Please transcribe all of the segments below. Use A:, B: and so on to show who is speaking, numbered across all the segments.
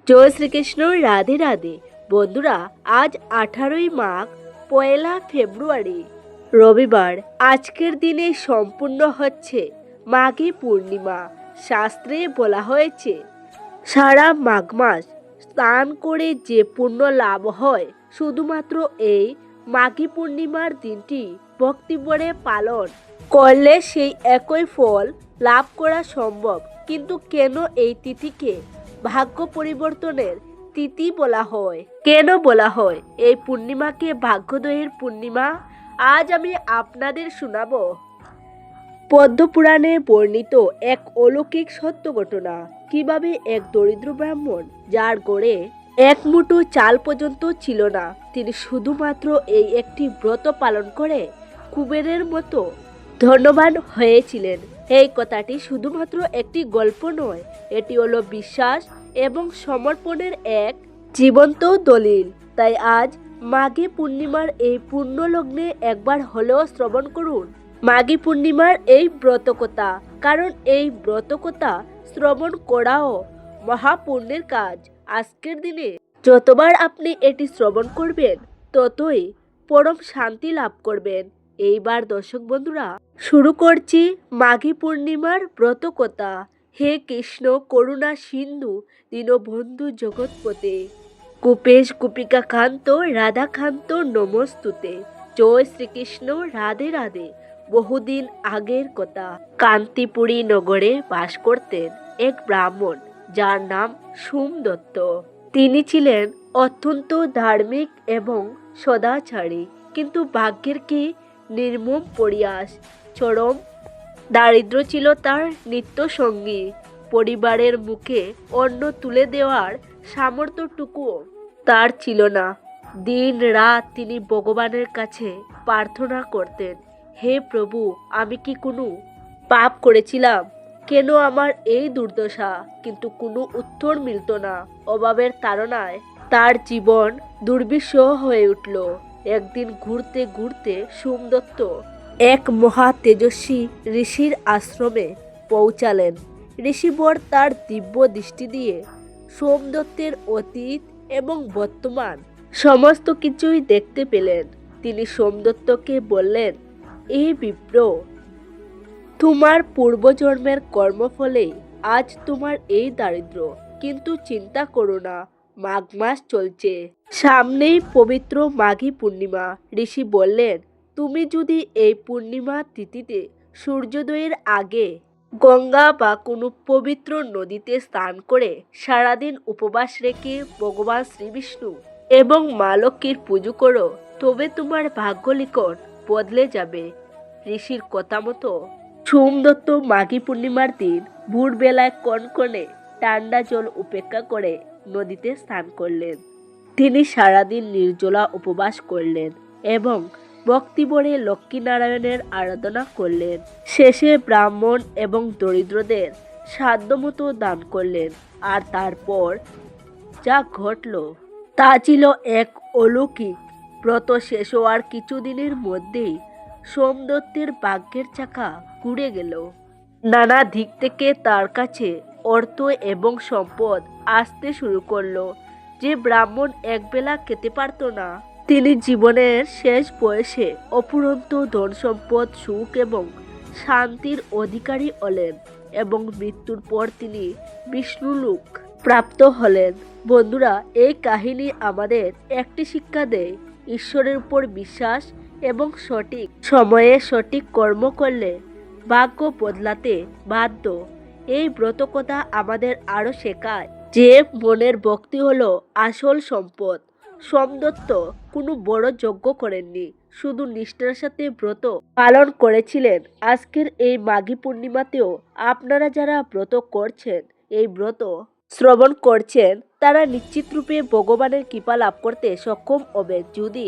A: জয় শ্রীকৃষ্ণ। রাধে রাধে। বন্ধুরা, আজ 18ই মাঘ, পয়লা ফেব্রুয়ারি, রবিবার। আজকের দিনে সম্পূর্ণ হচ্ছে মাঘী পূর্ণিমা। শাস্ত্রে বলা হয়েছে, সারা মাঘ মাস স্নান করে যে পুণ্য লাভ হয়, শুধুমাত্র এই মাঘী পূর্ণিমার দিনটি ভক্তিভরে পালন করলে সেই একই ফল লাভ করা সম্ভব। কিন্তু কেন এই তিথিকে ভাগ্য পরিবর্তনের তিথি বলা হয়? কেন বলা হয় এই পূর্ণিমাকে ভাগ্যোদয়ের পূর্ণিমা? আজ আমি আপনাদের শোনাবো পদ্মপুরাণে বর্ণিত এক অলৌকিক সত্য ঘটনা। কিভাবে এক দরিদ্র ব্রাহ্মণ, যার গড়ে এক মুঠো চাল পর্যন্ত ছিল না, তিনি শুধুমাত্র এই একটি ব্রত পালন করে কুবেরের মতো ধনবান হয়েছিলেন। এই কথাটি শুধুমাত্র একটি গল্প নয়, এটি হলো বিশ্বাস এবং সমর্পণের এক জীবন্ত দলিল। তাই আজ মাঘী পূর্ণিমার এই পূর্ণ লগ্নে একবার হলেও শ্রবণ করুন মাঘী পূর্ণিমার এই ব্রতকথা, কারণ এই ব্রতকথা শ্রবণ করাও মহাপুণ্যের কাজ। আজকের দিনে যতবার আপনি এটি শ্রবণ করবেন, ততই পরম শান্তি লাভ করবেন। এইবার দর্শক বন্ধুরা, শুরু করছি মাঘী পূর্ণিমার ব্রতকথা। হে কৃষ্ণ করুণা সিন্ধু দীনবন্ধু জগৎপতে, গোপেশ গোপিকা কান্ত রাধাকান্ত নমস্তুতে। জয় শ্রীকৃষ্ণ। রাধে রাধে। বহুদিন আগের কথা, কান্তিপুরী নগরে বাস করতেন এক ব্রাহ্মণ, যার নাম সোমদত্ত। তিনি ছিলেন অত্যন্ত ধার্মিক এবং সদাচারী, কিন্তু ভাগ্যের কি নির্মম পরিহাস! চরম দারিদ্র ছিল তার নিত্য সঙ্গী। পরিবারের মুখে অন্ন তুলে দেওয়ার সামর্থ্যটুকুও তার ছিল না। দিন রাত তিনি ভগবানের কাছে প্রার্থনা করতেন, হে প্রভু, আমি কি কোনো পাপ করেছিলাম? কেন আমার এই দুর্দশা? কিন্তু কোনো উত্তর মিলত না। অভাবের তাড়নায় তার জীবন দুর্বিষহ হয়ে উঠল। একদিন ঘুরতে ঘুরতে সোমদত্ত এক মহা তেজস্বী ঋষির আশ্রমে পৌঁছালেন। ঋষিবর তার দিব্য দৃষ্টি দিয়ে সোমদত্তের অতীত এবং বর্তমান সমস্ত কিছুই দেখতে পেলেন। তিনি সোমদত্তকে বললেন, এই বিপ্র, তোমার পূর্বজন্মের কর্মফলেই আজ তোমার এই দারিদ্র্য। কিন্তু চিন্তা করো না, মাঘ মাস চলছে, সামনেই পবিত্র মাঘী পূর্ণিমা। ঋষি বললেন, তুমি যদি এই পূর্ণিমা তিথিতে সূর্যোদয়ের আগে গঙ্গা বা কোনো পবিত্র নদীতে স্নান করে সারাদিন উপবাস রেখে ভগবান শ্রীবিষ্ণু এবং মা লক্ষ্মীর পুজো করো, তবে তোমার ভাগ্যলিখন বদলে যাবে। ঋষির কথা মতো সোমদত্ত মাঘী পূর্ণিমার দিন ভোরবেলায় কনকনে ঠান্ডা জল উপেক্ষা করে নদীতে স্নান করলেন। তিনি সারাদিন নির্জলা উপবাস করলেন এবং ভক্তিভরে লক্ষ্মীনারায়ণের আরাধনা করলেন। শেষে ব্রাহ্মণ এবং দরিদ্রদের সাধ্যমতো দান করলেন। আর তারপর যা ঘটল তা ছিল এক অলৌকিক। ব্রত শেষ হওয়ার কিছুদিনের মধ্যেই সোমদত্তের ভাগ্যের চাকা ঘুরে গেল। নানা দিক থেকে তার কাছে অর্থ এবং সম্পদ আসতে শুরু করলো। যে ব্রাহ্মণ একবেলা খেতে পারত না, তিনি জীবনের শেষ বয়সে অফুরন্ত ধন সম্পদ, সুখ এবং শান্তির অধিকারী হলেন এবং মৃত্যুর পর তিনি বিষ্ণুলোক প্রাপ্ত হলেন। বন্ধুরা, এই কাহিনী আমাদের একটি শিক্ষা দেয়, ঈশ্বরের উপর বিশ্বাস এবং সঠিক সময়ে সঠিক কর্ম করলে ভাগ্য বদলাতে বাধ্য। এই ব্রতকথা আমাদের আরও শেখায় যে মনের ভক্তি হলো আসল সম্পদ। সোমদত্ত কোনো বড় যজ্ঞ করেননি, শুধু নিষ্ঠার সাথে ব্রত পালন করেছিলেন। আজকের এই মাঘী পূর্ণিমাতেও আপনারা যারা ব্রত করছেন, এই ব্রত শ্রবণ করছেন, তারা নিশ্চিত রূপে ভগবানের কৃপা লাভ করতে সক্ষম হবে। যদি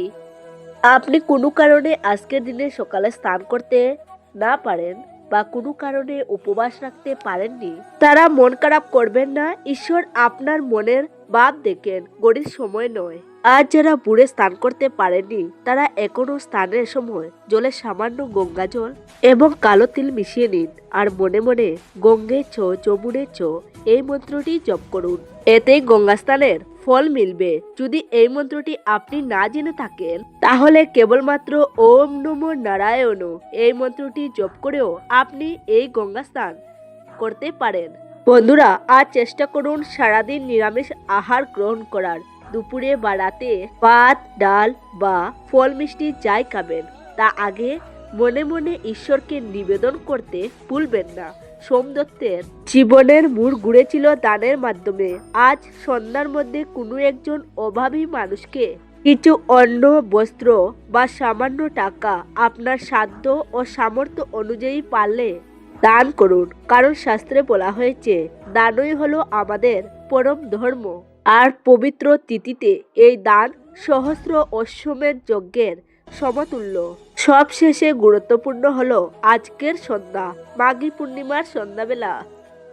A: আপনি কোনো কারণে আজকের দিনে সকালে স্নান করতে না পারেন, বা কোনো কারণে উপবাস রাখতে পারেননি, তারা মন খারাপ করবেন না। ঈশ্বর আপনার মনের ভাব দেখেন, গড়ির সময় নয়। আজ যারা বুড়ে স্নান করতে পারেননি, তারা এখনো স্নানের সময় জলে সামান্য গঙ্গা জল এবং কালো তিল মিশিয়ে নিন আর মনে মনে গঙ্গে চ যমুনে চ এই মন্ত্রটি জপ করুন। এতেই গঙ্গা স্নানের ফল মিলবে। যদি এই মন্ত্রটি আপনি না জেনে থাকেন, তাহলে কেবলমাত্র ওম নমো নারায়ণ এই মন্ত্রটি জপ করেও আপনি এই গঙ্গা স্নান করতে পারেন। বন্ধুরা, আজ চেষ্টা করুন সারাদিন নিরামিষ আহার গ্রহণ করার। দুপুরে বা রাতে ভাত ডাল বা ফল মিষ্টি যাই খাবেন, তা আগে মনে মনে ঈশ্বরকে নিবেদন করতে ভুলবেন না। সোমদত্তের জীবনের মূল ঘুরেছিল দানের মাধ্যমে। আজ সন্ধ্যার মধ্যে কোনো একজন অভাবী মানুষকে কিছু অন্ন, বস্ত্র বা সামান্য টাকা আপনার সাধ্য ও সামর্থ্য অনুযায়ী পারলে দান করুন। কারণ শাস্ত্রে বলা হয়েছে, দানই হলো আমাদের পরম ধর্ম। আর পবিত্র তিথিতে এই দান সহস্র অশ্বমেধ যজ্ঞের সমতুল্য। সবশেষে গুরুত্বপূর্ণ হলো আজকের সন্ধ্যা, মাঘী পূর্ণিমার সন্ধ্যাবেলা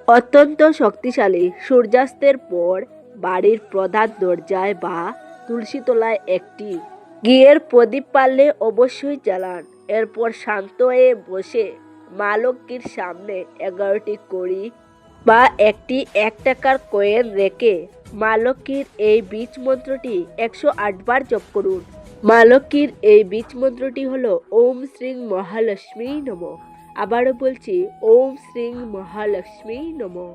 A: অত্যন্ত শক্তিশালী। সূর্যাস্তের পর বাড়ির প্রধান দরজায় বা তুলসী তলায় একটি ঘিয়ের প্রদীপ পারলে অবশ্যই জ্বালান। এরপর শান্ত হয়ে বসে মা লক্ষ্মীর সামনে 11টি কড়ি বা একটি 1 টাকার কয়েন রেখে মা লক্ষ্মীর এই বীজ মন্ত্রটি 108 বার জপ করুন। মা লক্ষ্মীর এই বীজ মন্ত্রটি হলো ওম শ্রী মহালক্ষ্মী নমঃ। আবারও বলছি, ওম শ্রী মহালক্ষ্মী নমঃ।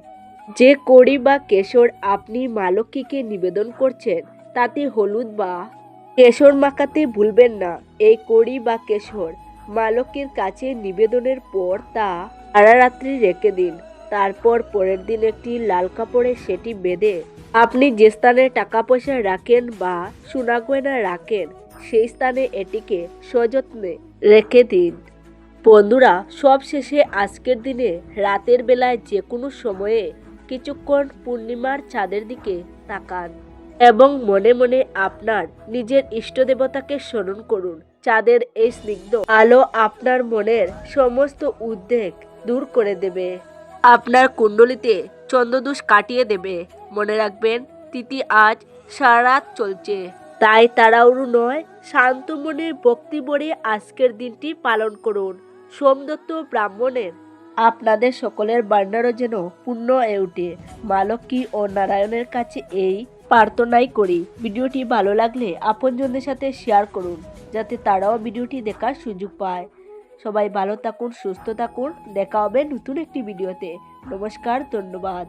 A: যে কড়ি বা কেশর আপনি মা লক্ষ্মীকে নিবেদন করছেন, তাতে হলুদ বা কেশর মাখাতে ভুলবেন না। এই কড়ি বা কেশর মা লক্ষ্মীর কাছে নিবেদনের পর তা সারা রাত্রি রেখে দিন। তারপর পরের দিন একটি লাল কাপড়ে সেটি বেঁধে আপনি যে স্থানে টাকা পয়সা রাখেন বা সোনা গয়না রাখেন, সেই স্থানে এটিকে সযত্নে রেখে দিন। বন্ধুরা, সব শেষে আজকের দিনে রাতের বেলায় যে কোনো সময়ে কিছুক্ষণ পূর্ণিমার চাঁদের দিকে তাকান এবং মনে মনে আপনার নিজের ইষ্ট দেবতাকে স্মরণ করুন। চাঁদের এই স্নিগ্ধ আলো আপনার মনের সমস্ত উদ্বেগ দূর করে দেবে, আপনার কুণ্ডলিতে চন্দ্রদোষ কাটিয়ে দেবে। মনে রাখবেন, তিথি আজ সারা রাত চলছে, তাই তাড়াহুড়ো নয়, শান্ত মনে ভক্তি ভরে আজকের দিনটি পালন করুন। সোমদত্ত ব্রাহ্মণের আপনাদের সকলের বান্নারও যেন পূর্ণ হয়ে ওঠে। মা লক্ষ্মী ও নারায়ণের কাছে এই প্রার্থনাই করি। ভিডিওটি ভালো লাগলে আপনজনদের সাথে শেয়ার করুন, যাতে তারাও ভিডিওটি দেখার সুযোগ পায়। সবাই ভালো থাকুন, সুস্থ থাকুন। দেখা হবে নতুন একটি ভিডিওতে। নমস্কার, ধন্যবাদ।